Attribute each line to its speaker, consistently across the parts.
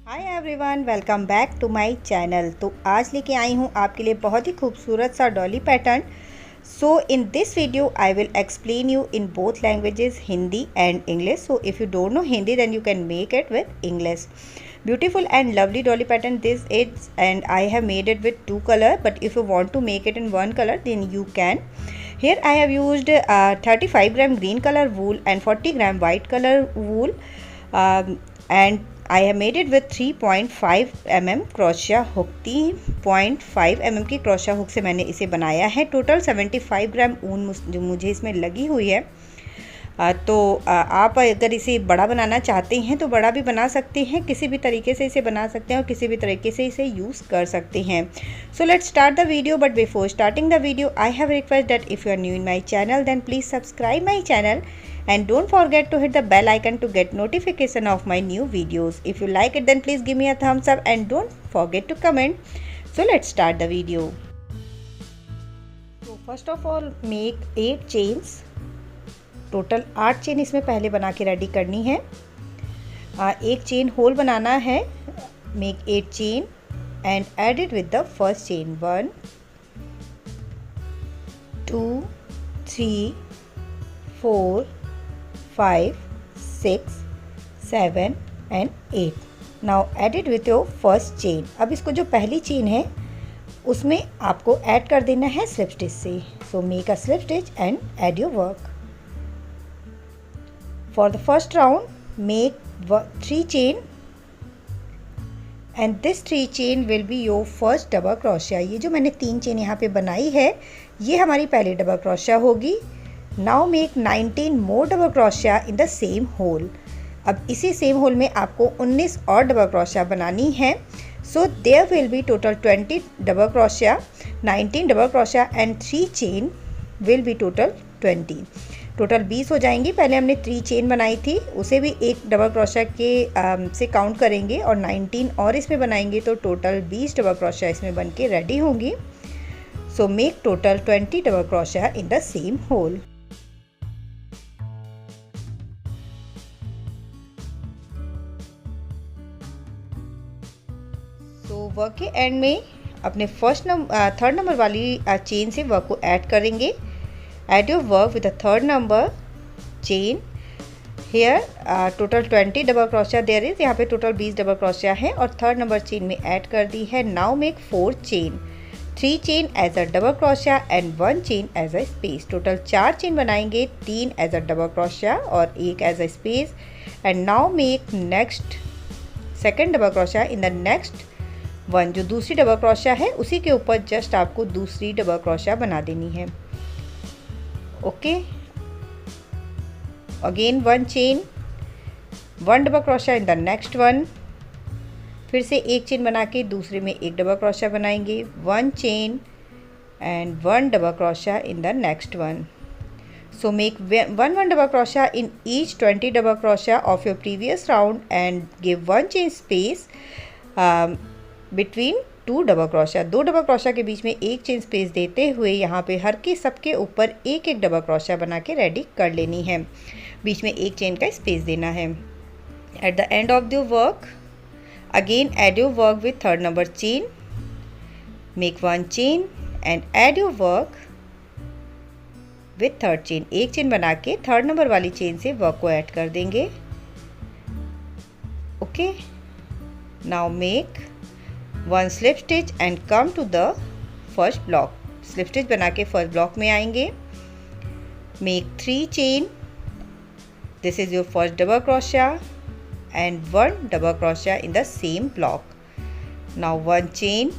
Speaker 1: Hi everyone, welcome back to my channel. तो आज लेके आई हूँ आपके लिए बहुत ही खूबसूरत सा doily pattern. So in this video I will explain you in both languages, Hindi and English. So if you don't know Hindi then you can make it with English. Beautiful and lovely dolly pattern this is, and I have made it with two color, but if you want to make it in one color then you can. Here I have used 35 gram green color wool and 40 gram white color wool, and I have made it with 3.5 mm crochet hook। 3.5 mm की crochet hook से मैंने इसे बनाया है। Total 75 ग्राम ऊन जो मुझे इसमें लगी हुई है। तो आप अगर इसे बड़ा बनाना चाहते हैं तो बड़ा भी बना सकते हैं, किसी भी तरीके से इसे बना सकते हैं और किसी भी तरीके से इसे यूज़ कर सकते हैं। So let's start the video, but before starting the video I have request that if you are new in my channel then please subscribe my channel and don't forget to hit the bell icon to get notification of my new videos. If you like it then please give me a thumbs up and don't forget to comment. So let's start the video. So first of all make 8 chains। Total 8 chain इसमें पहले बना के ready करनी है। एक chain hole बनाना है। Make 8 chain and add it with the first chain. 1 2 3 4 5 6 7 and 8। Now add it with your first chain. अब इसको जो पहली चेन है उसमें आपको ऐड कर देना है स्लिप स्टिच से। So make a slip stitch and add your work. For the first round make 3 chain and this 3 chain will be your first double crochet। ये जो मैंने 3 चेन यहाँ पे बनाई है ये हमारी पहली डबल क्रोशिया होगी। Now make 19 more double crochet in the same hole। अब इसी सेम होल में आपको 19 और डबल क्रोशिया बनानी है। So there will be total 20 double crochet, 19 double crochet and 3 chain will be total 20। Total 20 हो जाएंगी। पहले हमने 3 चेन बनाई थी उसे भी एक डबल क्रोशिया के से काउंट करेंगे और 19 और इसमें बनाएंगे तो टोटल 20 डबल क्रोशिया इसमें बन के रेडी होंगी। So make total 20 double crochet in the same hole. तो वर्क के एंड में अपने थर्ड नंबर वाली चेन से वर्क को ऐड करेंगे। Add your work with the third number chain। Here total 20 double crochet there is। यहाँ पे टोटल 20 डबल क्रोशिया है और थर्ड नंबर चेन में ऐड कर दी है। Now make 4 chain, 3 chain as a double crochet and 1 chain as a space. Total 4 chain बनाएंगे, 3 as a double crochet और 1 as a space. And now make next second double crochet in the next one. जो दूसरी double crochet है उसी के ऊपर just आपको दूसरी डबल क्रोशिया बना देनी है। Okay, again 1 chain, 1 double crochet in the next one. फिर से एक चेन बना के दूसरे में एक डबल क्रोशिया बनाएंगे। 1 chain and 1 double crochet in the next one. So make 1 double crochet in each 20 double crochet of your previous round and give 1 chain space between 2 double crochet. 2 double crochet के बीच में एक chain space देते हुए यहाँ पे हर के सबके ऊपर एक एक डबल क्रोशिया बना के रेडी कर लेनी है। बीच में एक चेन का स्पेस देना है। At the end of the work again add your work with third number chain. Make 1 chain and add your work with third chain. एक चेन बना के थर्ड नंबर वाली चेन से वर्क को ऐड कर देंगे। Okay, now make 1 slip stitch and come to the first block. Slip stitch बना के फर्स्ट ब्लॉक में आएंगे। Make 3 chain, this is your first double crochet and 1 double crochet in the same block. Now 1 chain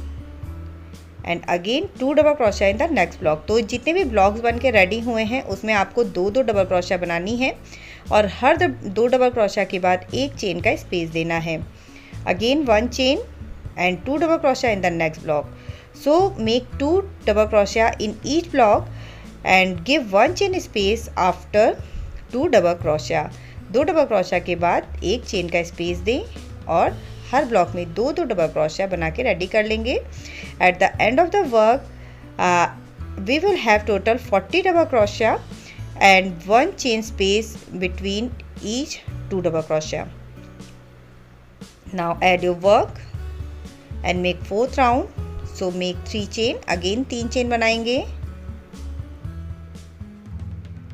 Speaker 1: and again 2 double crochet in the next block. तो जितने भी blocks बन के ready हुए हैं उसमें आपको 2 डबल क्रोशिया बनानी है और हर 2 डबल क्रोशिया के बाद एक चेन का स्पेस देना है। Again 1 chain and 2 double crochet in the next block। So make 2 double crochet in each block and give 1 chain space after 2 double crochet। 2 double crochet के बाद एक चेन का स्पेस दें और हर ब्लॉक में 2 डबल क्रोशिया बना के रेडी कर लेंगे। At the end of the work we will have total 40 double crochet and 1 chain space between each 2 double crochet। Now add your work and make 4th round. So make 3 chain, again 3 chain बनाएंगे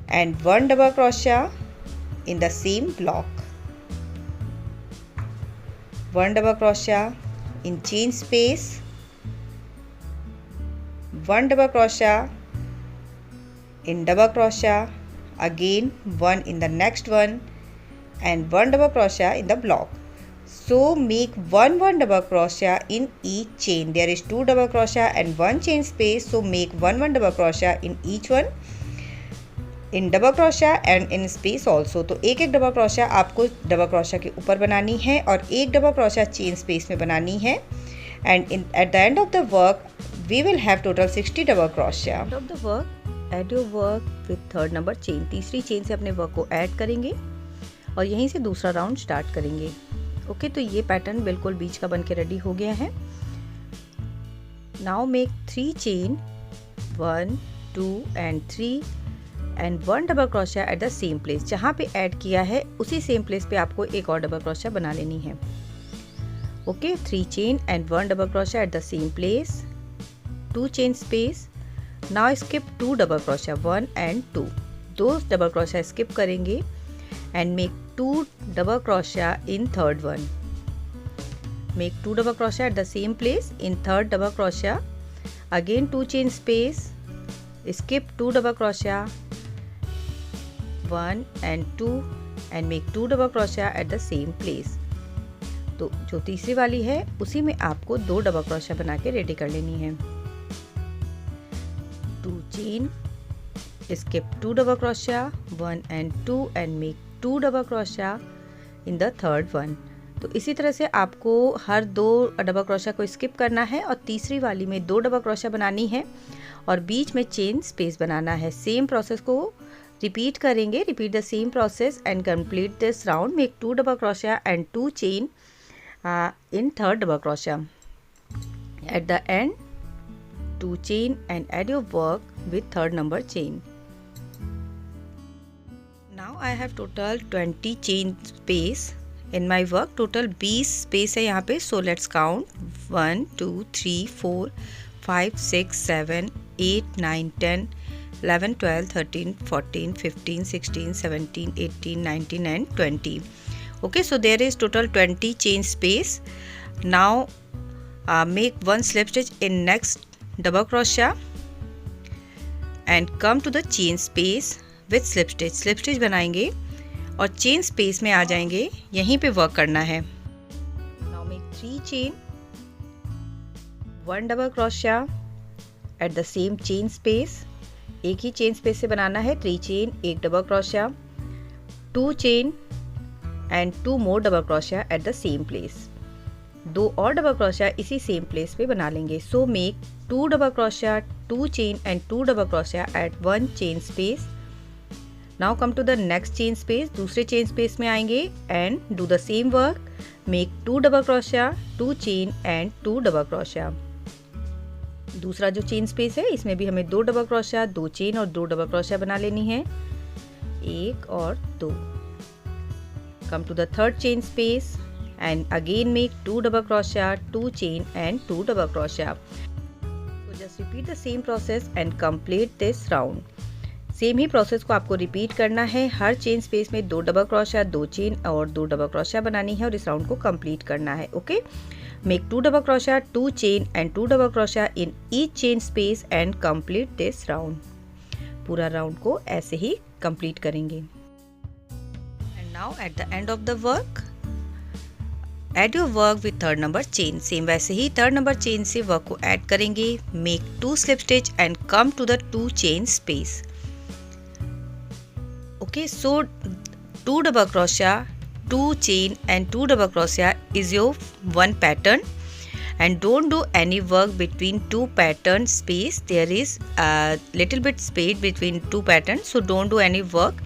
Speaker 1: and 1 double crochet in the same block. 1 double crochet in chain space, 1 double crochet in double crochet, again 1 in the next one and 1 double crochet in the block. So make 1 double crochet in each chain. There is 2 double crochet and 1 chain space, so make 1 double crochet in each one, in double crochet and in space also. तो एक double crochet आपको double crochet के ऊपर बनानी है और एक double crochet chain space में बनानी है. And at the end of the work we will have total 60 double crochet. End of the work add your work with 3rd number chain. तीसरी चेन से अपने वर्क को ऐड करेंगे और यहीं से दूसरा राउंड स्टार्ट करेंगे. ओके, तो ये पैटर्न बिल्कुल बीच का बन के रेडी हो गया है. Now make 3 chain, 1 2 and 3 and 1 double crochet at the same place. जहाँ पे ऐड किया है उसी सेम प्लेस पे आपको एक और डबल क्रोशिया बना लेनी है. Okay, 3 chain and 1 double crochet at the same place, 2 chain space. Now skip 2 double crochet, 1 and 2. 2 double crochet skip करेंगे and make 2 double crochet in 3rd one. Make 2 double crochet at the same place in 3rd double crochet. Again 2 chain space. Skip 2 double crochet, 1 and 2 and make 2 double crochet at the same place. तो जो तीसरी वाली है उसी में आपको 2 double crochet बना के रेडी कर लेनी है. 2 chain, skip 2 double crochet, 1 and 2 and make 2 double crochet in the 3rd one. तो इसी तरह से आपको हर 2 डबल क्रोशिया को स्किप करना है और तीसरी वाली में 2 डबल क्रोशिया बनानी है और बीच में चेन स्पेस बनाना है. सेम प्रोसेस को रिपीट करेंगे. Repeat the same process and complete this round. Make 2 double crochet and 2 chain in 3rd double crochet. At the end 2 chain and add your work with 3rd number chain. Now I have total 20 chain space in my work. Total 20 space है यहाँ पे. So let's count 1 2 3 4 5 6 7 8 9 10 11 12 13 14 15 16 17 18 19 and 20. Okay, so there is total 20 chain space. Now make 1 slip stitch in next double crochet and come to the chain space with slip stitch. Slip stitch बनाएंगे और chain space में आ जाएंगे. यहीं पे work करना है. Now make 3 chain, 1 double crochet at the same chain space. एक ही चेन स्पेस से बनाना है. 3 chain, 1 double crochet, 2 chain and 2 more double crochet at the same place. 2 और डबल क्रोशिया इसी सेम प्लेस पे बना लेंगे. So make 2 double crochet, 2 chain and 2 double crochet at 1 chain space. Now come to the next chain space. दूसरे chain space में आएंगे and do the same work. Make 2 double crochet, 2 chain and 2 double crochet. दूसरा जो chain space है इसमें भी हमें 2 double crochet, 2 chain और 2 डबल क्रोशिया बना लेनी है. 1 और 2. Come to the 3rd chain space and again make 2 double crochet, 2 chain and 2 double crochet. So just repeat the same process and complete this round. Same he process को आपको repeat करना है. हर chain space में 2 double crochet, 2 chain और 2 double crochet बनानी है और इस राउंड को कंप्लीट करना है. Okay, make 2 double crochet, 2 chain and 2 double crochet in each chain space and complete this round. पूरा राउंड को ऐसे ही कंप्लीट करेंगे. And now at the end of the work add your work with 3rd number chain. Same वैसे ही 3rd number chain से work को add करेंगे. Make 2 slip stitch and come to the 2 chain space. Okay, so 2 double crochet, 2 chain and 2 double crochet is your one pattern, and don't do any work between 2 pattern space. There is a little bit space between 2 patterns, so don't do any work.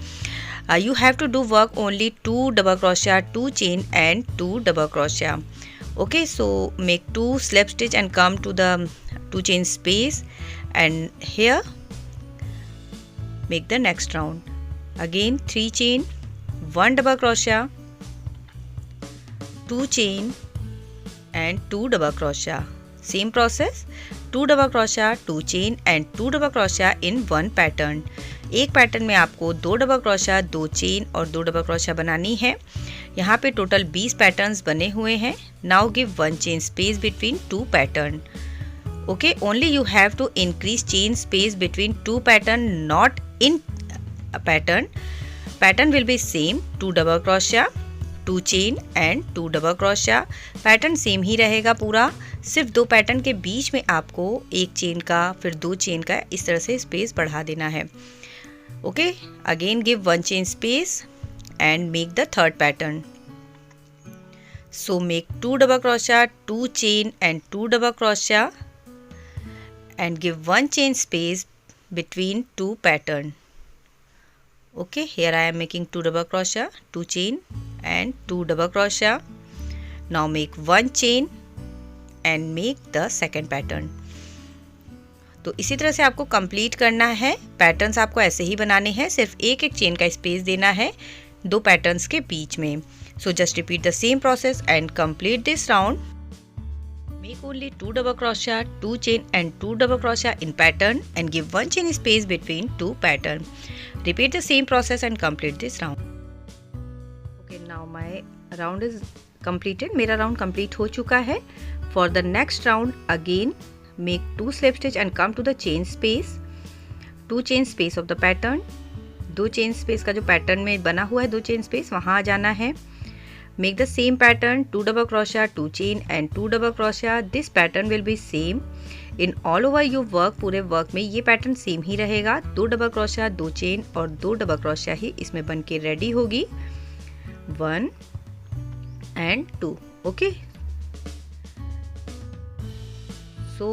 Speaker 1: You have to do work only 2 double crochet, 2 chain and 2 double crochet. Okay, so make 2 slip stitch and come to the 2 chain space, and here make the next round. Again 3 chain, 1 double crochet, 2 chain and 2 double crochet. Same process, 2 double crochet, 2 chain and 2 double crochet in one pattern. एक pattern में आपको 2 double crochet, 2 chain और 2 double crochet बनानी है। यहाँ पे total 20 patterns बने हुए हैं। Now give 1 chain space between 2 pattern. Okay, only you have to increase chain space between 2 pattern, not in pattern. Pattern will be same, 2 double crochet, 2 chain and 2 double crochet. Pattern same ही रहेगा पूरा, सिर्फ 2 pattern के बीच में आपको 1 chain का फिर 2 chain का इस तरह से स्पेस बढ़ा देना है. Okay, again give 1 chain space and make the third pattern. So make 2 double crochet, 2 chain and 2 double crochet and give 1 chain space between 2 pattern. Okay, here I am making 2 double crochet, 2 chain and 2 double crochet. Now make 1 chain and make the second pattern. तो इसी तरह से आपको complete करना है. Patterns आपको ऐसे ही बनाने हैं, सिर्फ एक एक चेन का स्पेस देना है 2 पैटर्न्स के बीच में. So just repeat the same process and complete this round. Make only 2 double crochet, 2 chain and 2 double crochet in pattern and give 1 chain space between 2 pattern. Repeat the same process and complete this round. Okay, now my round is completed. मेरा round complete हो चुका है. For the next round again make 2 slip stitch and come to the chain space. 2 chain space of the pattern. 2 chain space का जो pattern में बना हुआ है 2 chain space वहाँ आ जाना है. Make the same pattern, 2 double crochet, 2 chain and 2 double crochet. This pattern will be same in all over your work. पूरे वर्क में ये पैटर्न सेम ही रहेगा. 2 डबल क्रोशा, 2 चेन और 2 डबल क्रोशा ही इसमें बन के रेडी होगी. 1 and 2. Okay, so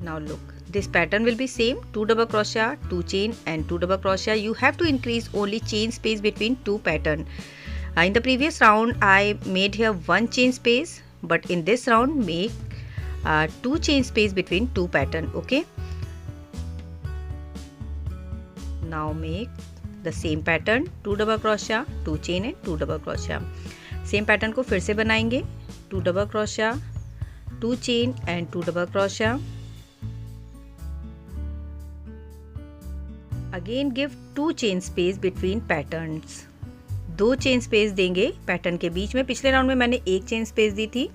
Speaker 1: now look, this pattern will be same, 2 double crochet, 2 chain and 2 double crochet. You have to increase only chain space between 2 pattern. In the previous round I made here 1 chain space, but in this round make 2 chain space between 2 pattern. Okay, now make the same pattern, 2 double crochet, 2 chain and 2 double crochet. Same pattern को फिर से बनाएंगे. 2 double crochet, 2 chain and 2 double crochet. Again give 2 chain space between patterns. 2 chain space देंगे pattern के बीच में. पिछले round में मैंने 1 चेन स्पेस दी थी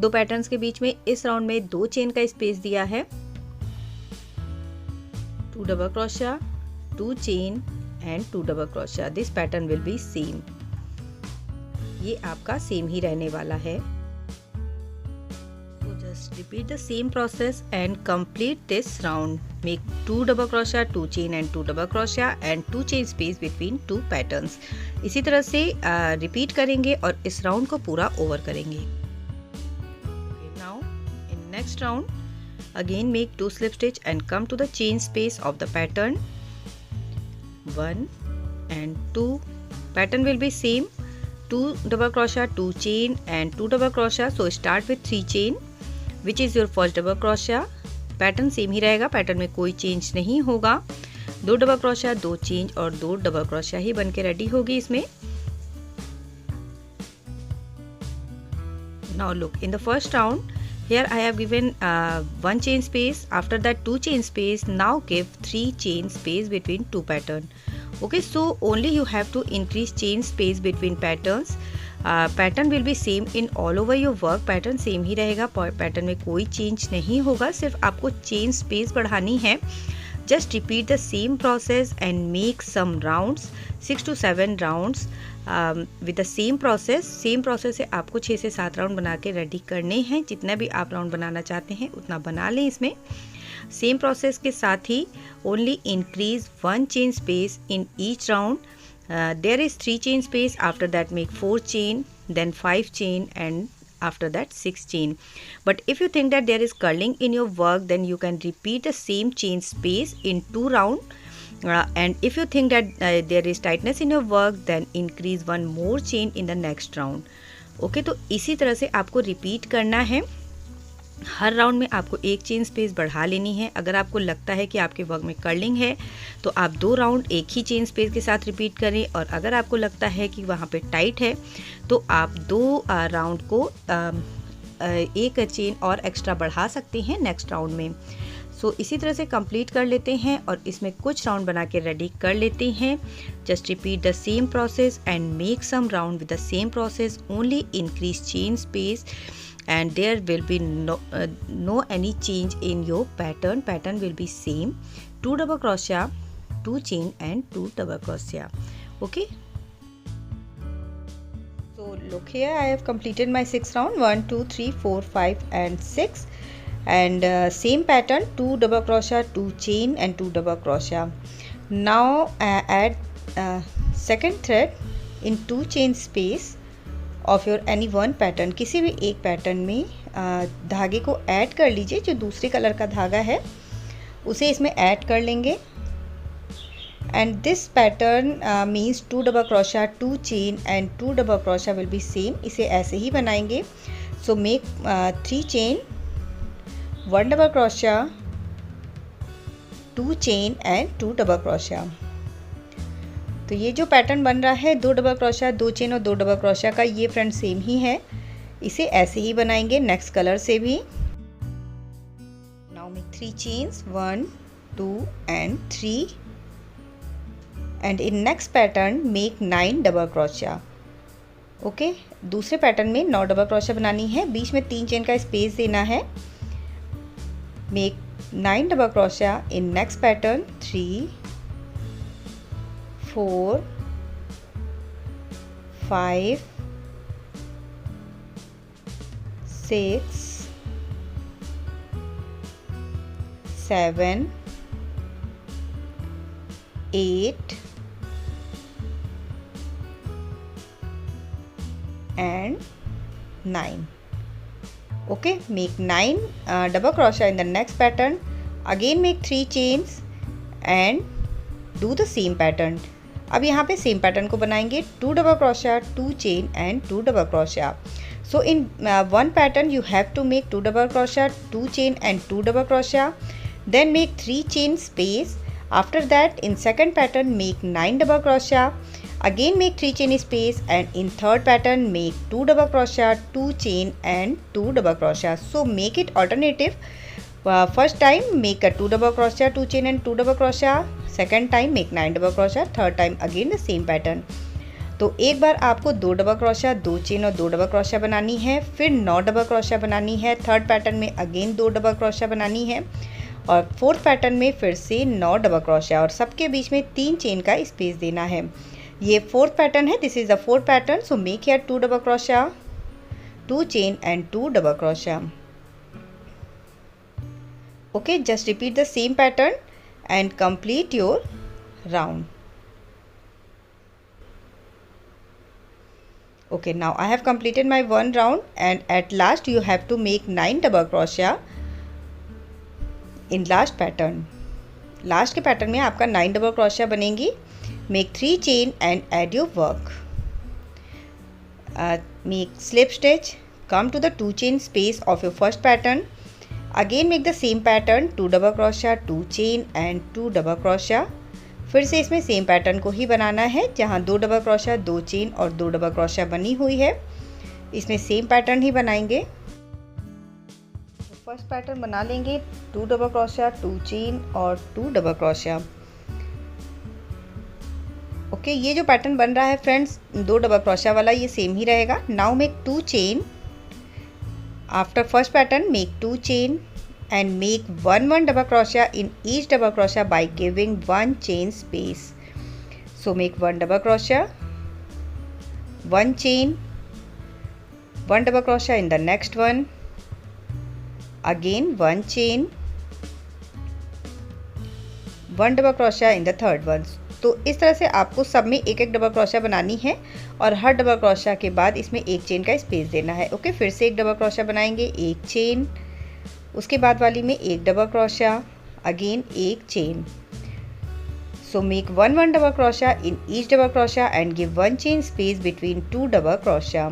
Speaker 1: 2 पैटर्न्स के बीच में. इस राउंड में 2 चेन का स्पेस दिया है. 2 double crochet, 2 chain and 2 double crochet. This pattern will be same. ये आपका सेम ही रहने वाला है. Repeat the same process and complete this round. Make 2 double crochet, 2 chain and 2 double crochet and 2 chain space between 2 patterns. इसी तरह से repeat करेंगे और इस राउंड को पूरा ओवर करेंगे. Now in next round again make 2 slip stitch and come to the chain space of the pattern. 1 and 2. Pattern will be same, 2 double crochet, 2 chain and 2 double crochet. So start with 3 chain. Which is your first double crochet. Pattern same ही रहेगा, pattern में कोई change नहीं होगा. 2 double crochet, 2 change और 2 double crochet ही बन के ready होगी इसमें. Now look, in the first round here I have given 1 chain space, after that 2 chain space. Now give 3 chain space between 2 pattern. Okay, so only you have to increase chain space between patterns. Pattern will be same in all over your work. Pattern same ही रहेगा, pattern में कोई change नहीं होगा, सिर्फ आपको chain space बढ़ानी है. Just repeat the same process and make some rounds, 6 to 7 rounds with the same process. Same process से आपको 6 से 7 राउंड बना के रेडी करने हैं. जितना भी आप राउंड बनाना चाहते हैं उतना बना लें इसमें. सेम प्रोसेस के साथ ही only increase 1 chain space in each round. There is 3 chain space, after that make 4 chain, then 5 chain and after that 6 chain. But if you think that there is curling in your work, then you can repeat the same chain space in 2 round. And if you think that there is tightness in your work, then increase 1 more chain in the next round. Okay, तो इसी तरह से आपको repeat करना है. हर round में आपको एक चेन स्पेस बढ़ा लेनी है। अगर आपको लगता है कि आपके वर्क में कर्लिंग है तो आप 2 राउंड एक ही चेन स्पेस के साथ रिपीट करें, और अगर आपको लगता है कि वहाँ पे टाइट है तो आप 2 राउंड को एक चेन और एक्स्ट्रा बढ़ा सकते हैं नेक्स्ट राउंड में। सो इसी तरह से कंप्लीट कर लेते हैं और इसमें कुछ राउंड बना के रेडी कर लेते हैं। Just repeat the same process and make some round with the same process, only increase chain space and there will be no any change in your pattern will be same, 2 double crochet, 2 chain and 2 double crochet. Okay, so look here, I have completed my 6 round, 1 2 3 4 5 and 6, and same pattern, 2 double crochet, 2 chain and 2 double crochet. Now add second thread in 2 chain space of your any one pattern. किसी भी एक pattern में धागे को add कर लीजिए, जो दूसरे कलर का धागा है उसे इसमें ऐड कर लेंगे। And this pattern means 2 double crochet, 2 chain and 2 double crochet will be same. इसे ऐसे ही बनाएंगे। So make 3 chain, 1 double crochet, 2 chain and 2 double crochet. तो ये जो पैटर्न बन रहा है 2 डबल क्रोशा, 2 चेन और 2 डबल क्रोशा का, ये फ्रेंड सेम ही है। इसे ऐसे ही बनाएंगे नेक्स्ट कलर से भी। Now make 3 chains, 1 2 and 3, and in next pattern make 9 double crochet. Okay, दूसरे पैटर्न में 9 डबल क्रोशा बनानी है, बीच में 3 चेन का स्पेस देना है। Make 9 double crochet in next pattern, 3 4 5 6 7 8 and 9. Okay, make 9 double crochet in the next pattern. Again make 3 chains and do the same pattern. अब यहाँ पे सेम पैटर्न को बनाएंगे, 2 double crochet, 2 chain and 2 double crochet. So in one pattern you have to make 2 double crochet, 2 chain and 2 double crochet, then make 3 chain space. After that in second pattern make 9 double crochet, again make 3 chain space, and in third pattern make 2 double crochet, 2 chain and 2 double crochet. So make it alternative. First time make a 2 double crochet, 2 chain and 2 double crochet, second time make 9 double crochet, third time again the same pattern. तो एक बार आपको 2 double crochet, 2 chain और 2 double crochet बनानी है, फिर 9 double crochet बनानी है, third pattern में अगेन 2 डबल क्रोशा बनानी है, और फोर्थ पैटर्न में फिर से 9 डबल क्रोशा, और सबके बीच में 3 चेन का स्पेस देना है। ये फोर्थ पैटर्न है, this is the fourth pattern. So make here 2 double crochet, 2 chain and 2 double crochet. Okay, just repeat the same pattern and complete your round. Okay, now I have completed my one round, and at last you have to make 9 double crochet in last pattern. Last के pattern में आपका 9 double crochet बनेंगी। Make 3 chain and add your work. Make slip stitch, come to the 2 chain space of your first pattern. Again make the same pattern, 2 double crochet, 2 chain and 2 double crochet. फिर से इसमें same pattern को ही बनाना है, जहाँ 2 double crochet, 2 chain और 2 double crochet बनी हुई है, इसमें सेम पैटर्न ही बनाएंगे। फर्स्ट पैटर्न बना लेंगे, 2 डबल क्रोशा, 2 चेन और 2 डबल क्रोशा। ओके, ये जो पैटर्न बन रहा है फ्रेंड्स 2 डबल क्रोशा वाला, ये सेम ही रहेगा। Now make 2 chain. After first pattern make 2 chain and make 1 double crochet in each double crochet by giving 1 chain space. So make 1 double crochet, 1 chain, 1 double crochet in the next one, again 1 chain, 1 double crochet in the third one. तो इस तरह से आपको सब में एक एक double crochet बनानी है, और हर डबल क्रोशा के बाद इसमें एक चेन का स्पेस देना है। ओके, फिर से एक डबल क्रोशा बनाएंगे, एक चेन, उसके बाद वाली में एक डबल क्रोशा, अगेन एक chain. So make 1 double crochet in each double crochet and give 1 chain space between 2 double crochet.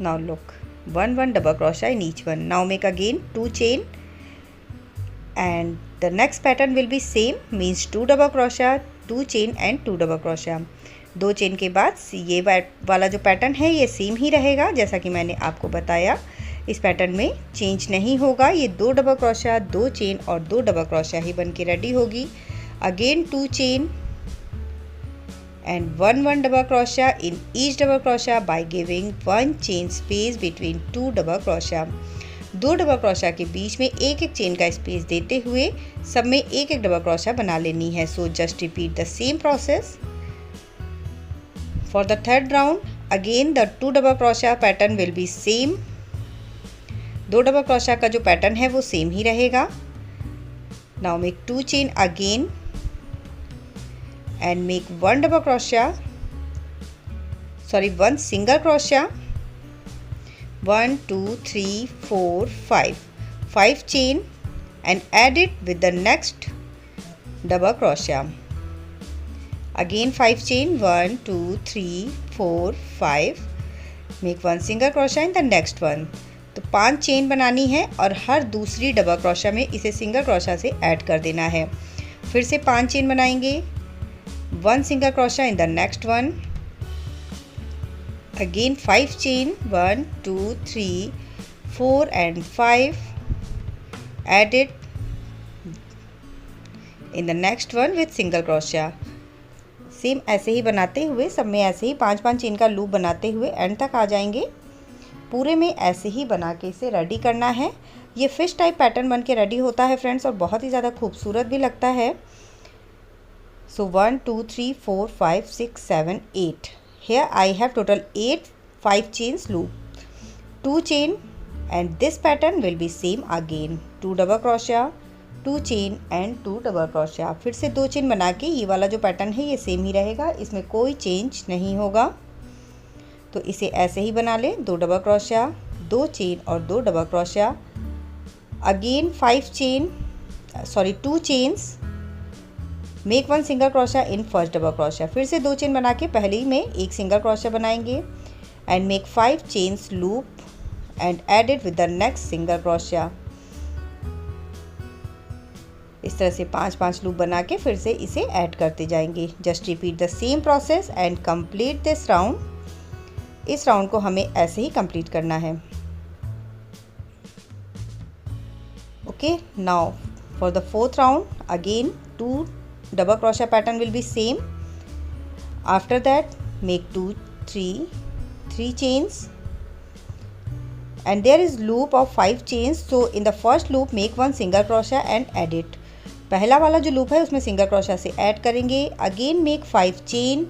Speaker 1: Now look, 1 double crochet in each one. Now make again 2 chain, and the next pattern will be same, means 2 double crochet, 2 chain and 2 double crochet. 2 chain के बाद ये वाला जो pattern है ये same ही रहेगा, जैसा कि मैंने आपको बताया। इस पैटर्न में चेंज नहीं होगा। ये 2 डबल क्रोशा, 2 चेन और 2 डबल क्रोशा ही बन के रेडी होगी। Again 2 chain and 1 double crochet in each double crochet by giving 1 chain space between 2 double crochet। 2 double crochet के बीच में एक एक चेन का स्पेस देते हुए सब में एक एक डबल क्रोशा बना लेनी है। So just repeat the same process for the third round. Again the 2 double crochet pattern will be same. 2 double crochet का जो पैटर्न है वो सेम ही रहेगा। Now make 2 chain again and make 1 double crochet, sorry 1 single crochet, 1 2 3 4 5 chain and add it with the next double crochet. Again 5 chain, 1 2 3 4 5, make 1 single crochet in the next one। तो 5 chain बनानी है और हर दूसरी double crochet में इसे single crochet से add कर देना है। फिर से 5 चेन बनाएंगे, 1 single crochet in the next one, again 5 chain, 1 2 3 4 and 5, add it in the next one with single crochet। Same ऐसे ही बनाते हुए सब में ऐसे ही 5 चेन का लूप बनाते हुए एंड तक आ जाएंगे। पूरे में ऐसे ही बना के इसे रेडी करना है। ये फिश टाइप पैटर्न बन के रेडी होता है फ्रेंड्स, और बहुत ही ज़्यादा खूबसूरत भी लगता है। So 1 2 3 4 5 6 7 8, here I have total 8 5 chains loop, 2 chain and this pattern will be same again, 2 double crochet, 2 chain and 2 double crochet। फिर से 2 चेन बना के ये वाला जो पैटर्न है ये सेम ही रहेगा, इसमें कोई चेंज नहीं होगा। तो इसे ऐसे ही बना लें, 2 डबल क्रोशा, 2 चेन और 2 double crochet. Again 5 chain, sorry 2 chains, make 1 single crochet in first double crochet. फिर से 2 चेन बना के पहले ही में एक सिंगल क्रोशा बनाएंगे and make 5 chains loop and add it with the next single crochet. इस तरह से 5 लूप बना के फिर से इसे ऐड करते जाएंगे। Just repeat the same process and complete this round. इस राउंड को हमें ऐसे ही कंप्लीट करना है। Okay, now for the fourth round again 2 double crochet pattern will be same। After that make 2 3 chains and there is loop of 5 chains। so in the first loop make 1 single crochet and add it। पहला वाला जो loop है उसमें single crochet से add करेंगे। Again make 5 chain,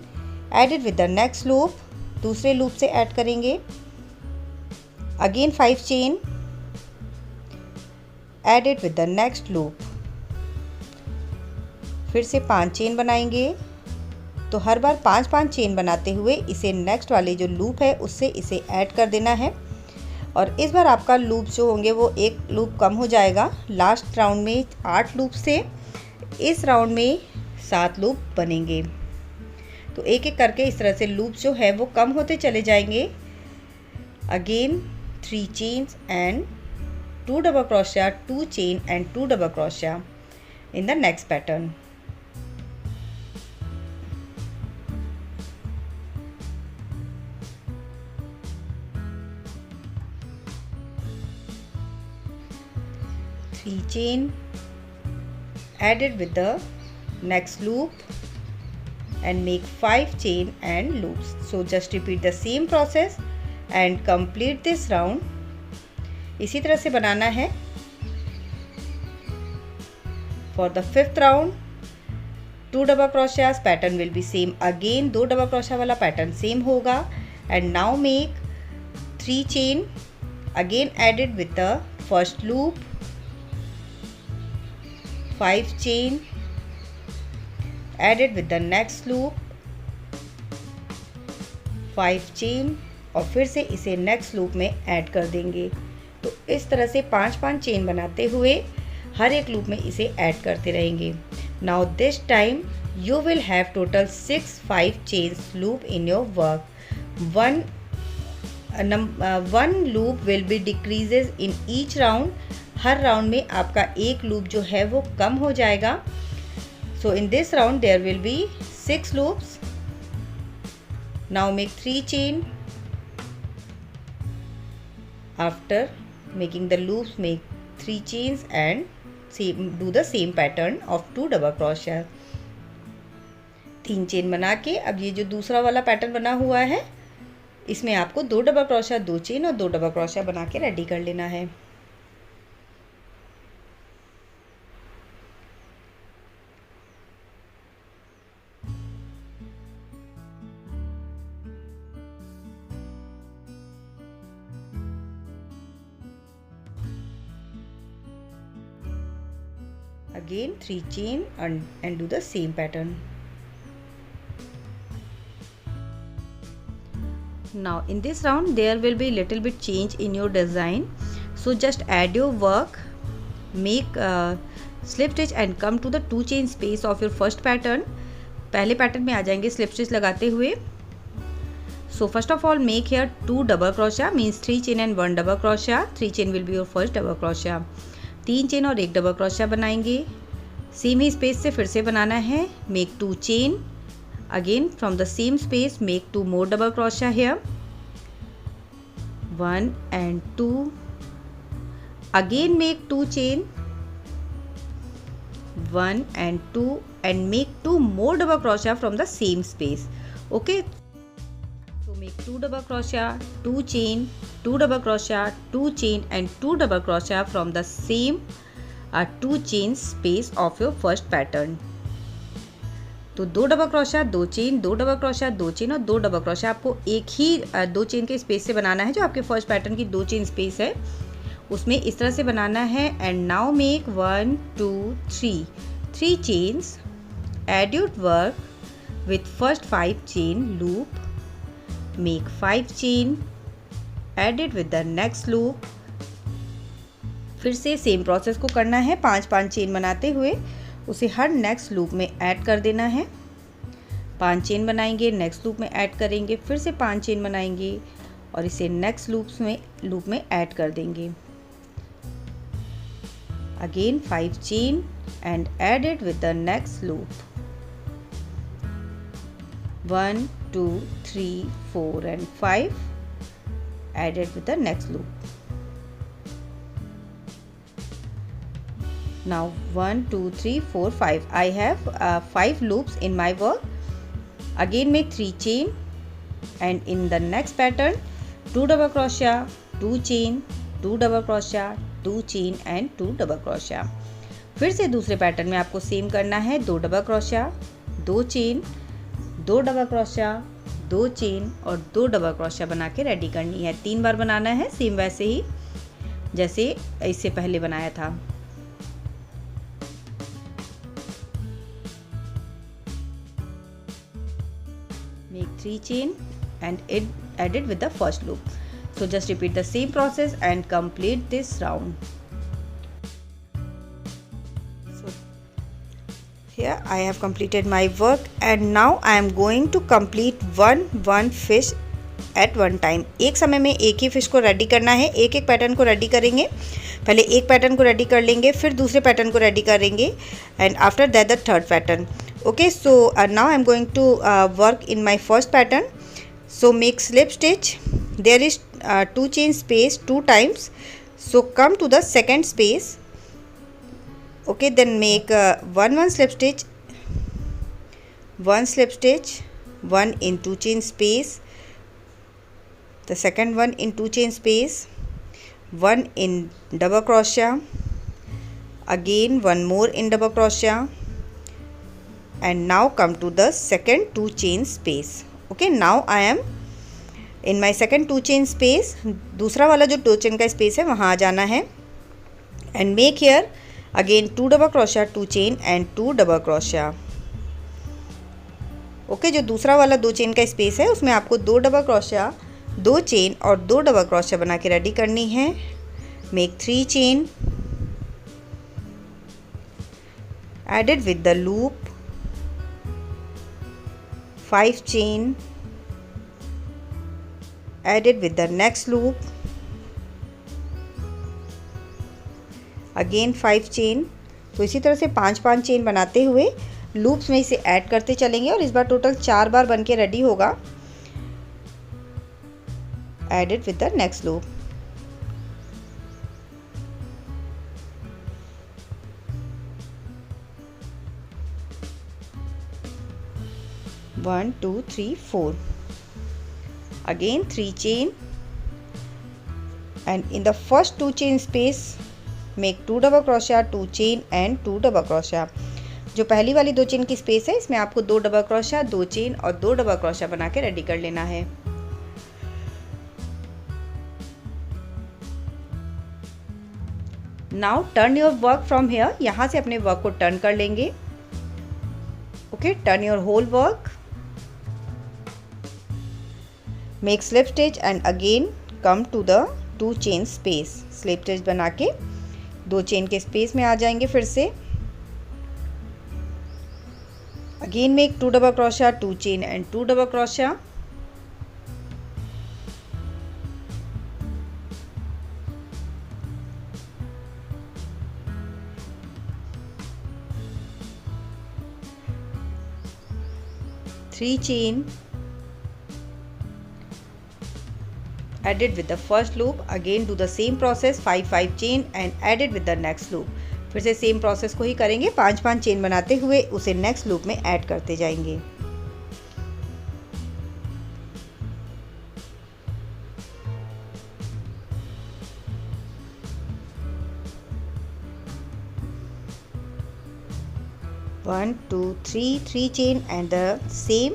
Speaker 1: add it with the next loop, दूसरे loop से add करेंगे। Again 5 chain, add it with the next loop. फिर से 5 चेन बनाएंगे। तो हर बार 5 चेन बनाते हुए इसे नेक्स्ट वाले जो लूप है उससे इसे ऐड कर देना है। और इस बार आपका लूप जो होंगे वो एक लूप कम हो जाएगा। लास्ट राउंड में 8 लूप से इस राउंड में 7 लूप बनेंगे। तो एक एक करके इस तरह से लूप जो है वो कम होते चले जाएंगे। Again 3 chains and 2 double crochet, 2 chain and 2 double crochet in the next pattern. Three chain, added with the next loop and make 5 chain and loops। so just repeat the same process and complete this round। इसी तरह से बनाना है। for the fifth round 2 double crochets pattern will be same again। 2 double crochet वाला pattern same होगा। and now make 3 chain, again added with the first loop, 5 chain, added with the next loop, 5 chain और फिर से इसे next loop में add कर देंगे। तो इस तरह से 5 चेन बनाते हुए हर एक लूप में इसे ऐड करते रहेंगे। Now this time you will have total 6 5 chains loop in your work. 1 1 loop will be decreases in each round. Her round में आपका एक लूप जो है वो कम हो जाएगा। So in this round there will be 6 loops. Now make 3 chain. After making the loops, make 3 chains and do the same pattern of 2 double crochet। 3 chain बना के अब ये जो दूसरा वाला पैटर्न बना हुआ है इसमें आपको 2 डबल क्रोशा, 2 चेन और 2 डबल क्रोशा बना के रेडी कर लेना है। Again 3 chain and do the same pattern। Now in this round there will be little bit change in your design, so just add your work, make slip stitch and come to the 2 chain space of your first pattern। पहले pattern में आ जाएंगे slip stitch लगाते हुए। So first of all make here 2 double crochet, means 3 chain and 1 double crochet। 3 chain will be your first double crochet। 3 chain और 1 double crochet बनाएंगे। Same ही space से फिर से बनाना है। Make 2 chain, again from the same space make 2 more double crochet here, 1 and 2, again make 2 chain, 1 and 2 and make 2 more double crochet from the same space। okay, so make 2 double crochet, 2 chain, 2 double crochet, 2 chain and 2 double crochet from the same 2 chain space of your first pattern। तो 2 double crochet, 2 chain, 2 double crochet, 2 chain और 2 double crochet आपको एक ही 2 chain के space से बनाना है। जो आपके फर्स्ट पैटर्न की 2 चेन स्पेस है उसमें इस तरह से बनाना है। And now make 1 2 3 chains, add your work with first 5 chain loop, make 5 chain, add it with the next loop. फिर से सेम प्रोसेस को करना है। 5 चेन बनाते हुए उसे हर नेक्स्ट लूप में ऐड कर देना है। 5 चेन बनाएंगे, नेक्स्ट लूप में ऐड करेंगे, फिर से 5 चेन बनाएंगे और इसे नेक्स्ट लूप में ऐड कर देंगे। Again 5 chain and add it with the next loop, 1 2 3 4 and 5, add it with the next loop। Now 1 2 3 4 5, I have 5 loops in my work। Again make 3 chain and in the next pattern 2 double crochet, 2 chain, 2 double crochet, 2 chain and 2 double crochet। फिर से दूसरे pattern में आपको same करना है। 2 double crochet, 2 chain, 2 double crochet, 2 chain और 2 double crochet बना के रेडी करनी है। 3 बार बनाना है, सेम वैसे ही जैसे इससे पहले बनाया था। Make 3 chain and add it with the first loop। So just repeat the same process and complete this round। So here I have completed my work and now I am going to complete one fish at one time। एक समय में एक ही fish को ready करना है। एक एक pattern को रेडी करेंगे। पहले एक पैटर्न को रेडी कर लेंगे, फिर दूसरे पैटर्न को रेडी करेंगे and after that the third pattern. okay, so now I am going to work in my first pattern। so make slip stitch, there is 2 chain space 2 times, so come to the second space। okay, then make 1 slip stitch, 1 slip stitch, 1 in 2 chain space, the second one in 2 chain space, 1 in double crochet, again 1 more in double crochet and now come to the second 2 chain space। okay, now I am in my second 2 chain space। दूसरा वाला जो 2 chain का space है वहाँ आ जाना है and make here again 2 double crochet, 2 chain and 2 double crochet। okay, जो दूसरा वाला 2 chain का स्पेस है उसमें आपको 2 डबल क्रोशिया, 2 चेन और 2 डबल क्रोशिया बना के रेडी करनी है। Make 3 chain, add it with the loop, 5 chain, added with the next loop, again 5 chain. तो इसी तरह से 5 चेन बनाते हुए लूप्स में इसे ऐड करते चलेंगे और इस बार टोटल 4 बार बन के रेडी होगा। added with the next loop, one, two, three, four, again 3 chain, and in the first 2 chain space make 2 double crochet, 2 chain and 2 double crochet। जो पहली वाली 2 चेन की स्पेस है इसमें आपको 2 डबल क्रोशिया, 2 चेन और 2 डबल क्रोशिया बना के रेडी कर लेना है। Now turn your work from here, यहाँ से अपने वर्क को टर्न कर लेंगे। Okay, turn your whole work, make slip stitch and again come to the 2 chain space. Slip stitch बना के 2 चेन के स्पेस में आ जाएंगे। फिर से again make 2 double crochet, 2 chain and 2 double crochet. Three chain, added with the first loop, again do the same process, 5 chain and added with the next loop। फिर से same process को ही करेंगे, 5 chain बनाते हुए उसे नेक्स्ट लूप में add करते जाएंगे। One two three chain and the same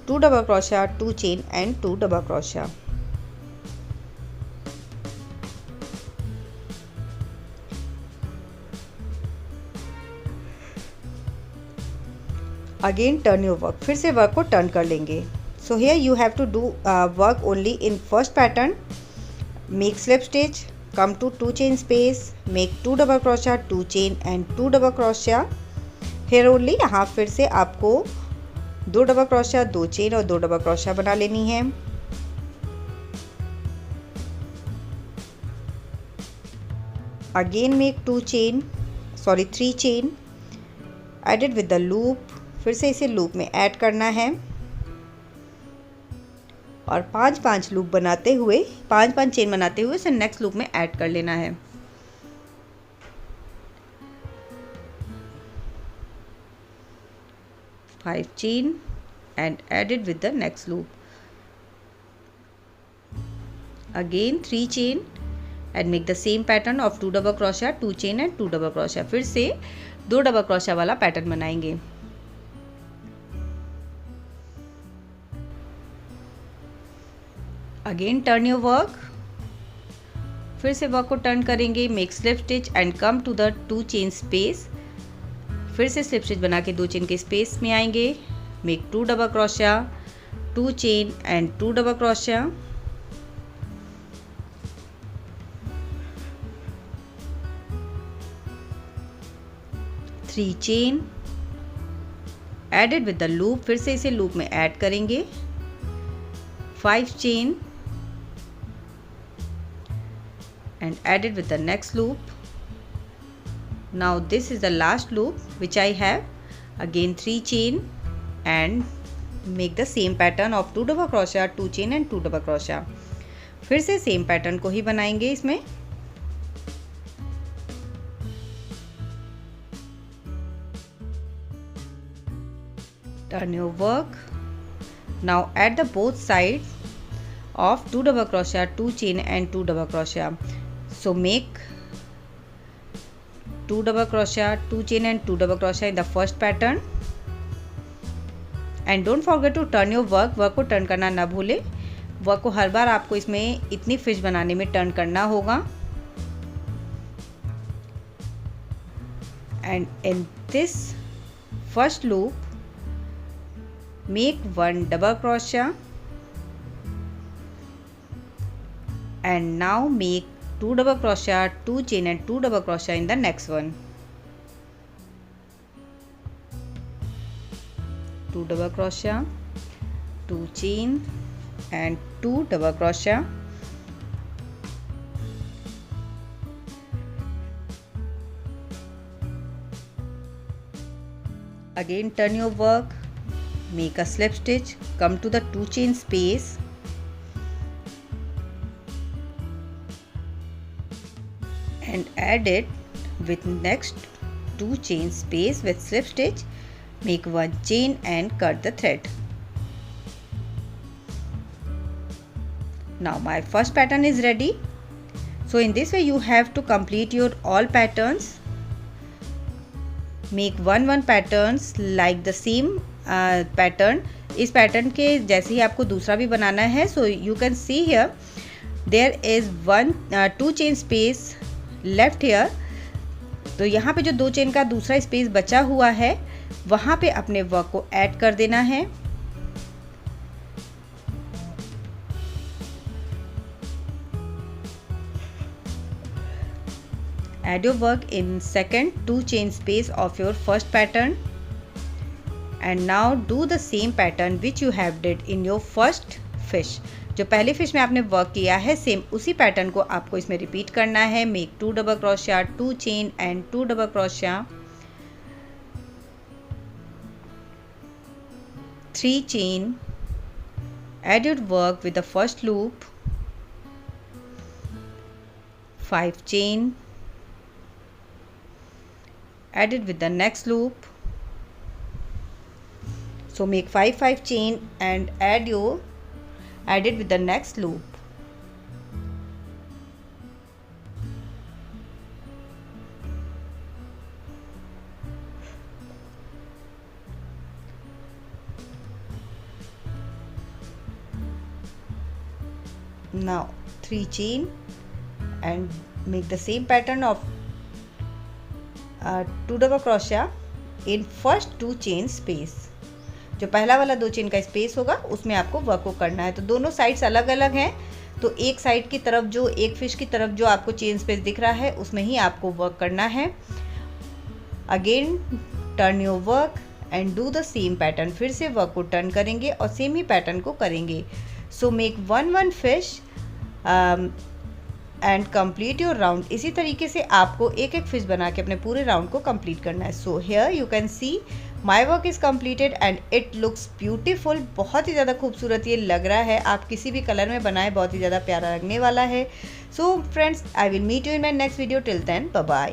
Speaker 1: 2 double crochet, 2 chain and 2 double crochet. Again turn your work, फिर से वर्क को टर्न कर लेंगे। So here you have to do work only in first pattern. Make slip stitch, come to 2 chain space, make 2 double crochet, 2 chain and 2 double crochet. Here only, यहाँ फिर से आपको 2 double crochet, 2 chain और 2 double crochet बना लेनी है। Again make 3 chain, added with the loop. फिर से इसे लूप में ऐड करना है और 5 लूप बनाते हुए 5 चेन बनाते हुए इसे नेक्स्ट लूप में ऐड कर लेना है। Five chain and added with the next loop, again 3 chain and make the same pattern of 2 double crochet, 2 chain and 2 double crochet। फिर से 2 डबल क्रोशिया वाला पैटर्न बनाएंगे। अगेन टर्न योर वर्क, फिर से वर्क को टर्न करेंगे। Make slip stitch and come to the 2 chain space. फिर से स्लिप स्टिच बना के 2 चेन के स्पेस में आएंगे। Make 2 double crochet, 2 chain and 2 double crochet. Three chain, added with the loop. फिर से इसे लूप में ऐड करेंगे। 5 chain and added with the next loop। Now this is the last loop which I have। Again 3 chain and make the same pattern of 2 double crochet, 2 chain and 2 double crochet। फिर से same pattern को ही बनाएंगे इसमें। Turn your work। Now at the both sides of 2 double crochet, 2 chain and 2 double crochet। So make 2 double crochet, 2 chain and 2 double crochet in the first pattern and don't forget to turn your work। Work को turn करना ना भूले। Work को हर बार आपको इसमें इतनी fish बनाने में टर्न करना होगा। and in this first loop make 1 double crochet and now make 2 double crochet, 2 chain and 2 double crochet in the next one। 2 double crochet, 2 chain and 2 double crochet. Again turn your work, make a slip stitch, come to the 2 chain space, and add it with next 2 chain space with slip stitch. Make 1 chain and cut the thread. Now my first pattern is ready. So in this way you have to complete your all patterns. Make 1 patterns like the same pattern. इस pattern के जैसे ही आपको दूसरा भी बनाना है. So you can see here there is 2 chain space left here. तो यहाँ पे जो 2 चेन का दूसरा स्पेस बचा हुआ है वहाँ पे अपने वर्क को ऐड कर देना है. Add your work in second 2 chain space of your first pattern, and now do the same pattern which you have did in your first fish. जो पहले फिश में आपने वर्क किया है सेम उसी पैटर्न को आपको इसमें रिपीट करना है. Make 2 double crochet, 2 chain and 2 double crochet, 3 chain, add your work with the first loop, 5 chain, add it with the next loop. So make 5 chain and add it with the next loop. Now 3 chain and make the same pattern of 2 double crochet in first 2 chain space. जो पहला वाला 2 chain का space होगा उसमें आपको work को करना है. तो दोनों साइड्स अलग अलग हैं. तो एक साइड की तरफ जो एक फिश की तरफ जो आपको चेन स्पेस दिख रहा है उसमें ही आपको वर्क करना है. Again turn your work and do the same pattern. फिर से वर्क को टर्न करेंगे और सेम ही पैटर्न को करेंगे. So make 1 fish and complete your round. इसी तरीके से आपको एक एक फिश बना के अपने पूरे राउंड को कंप्लीट करना है. सो here you can see my work is completed and it looks beautiful. बहुत ही ज़्यादा खूबसूरत ये लग रहा है. आप किसी भी कलर में बनाएं बहुत ही ज़्यादा प्यारा लगने वाला है. So friends, I will meet you in my next video. Till then bye bye.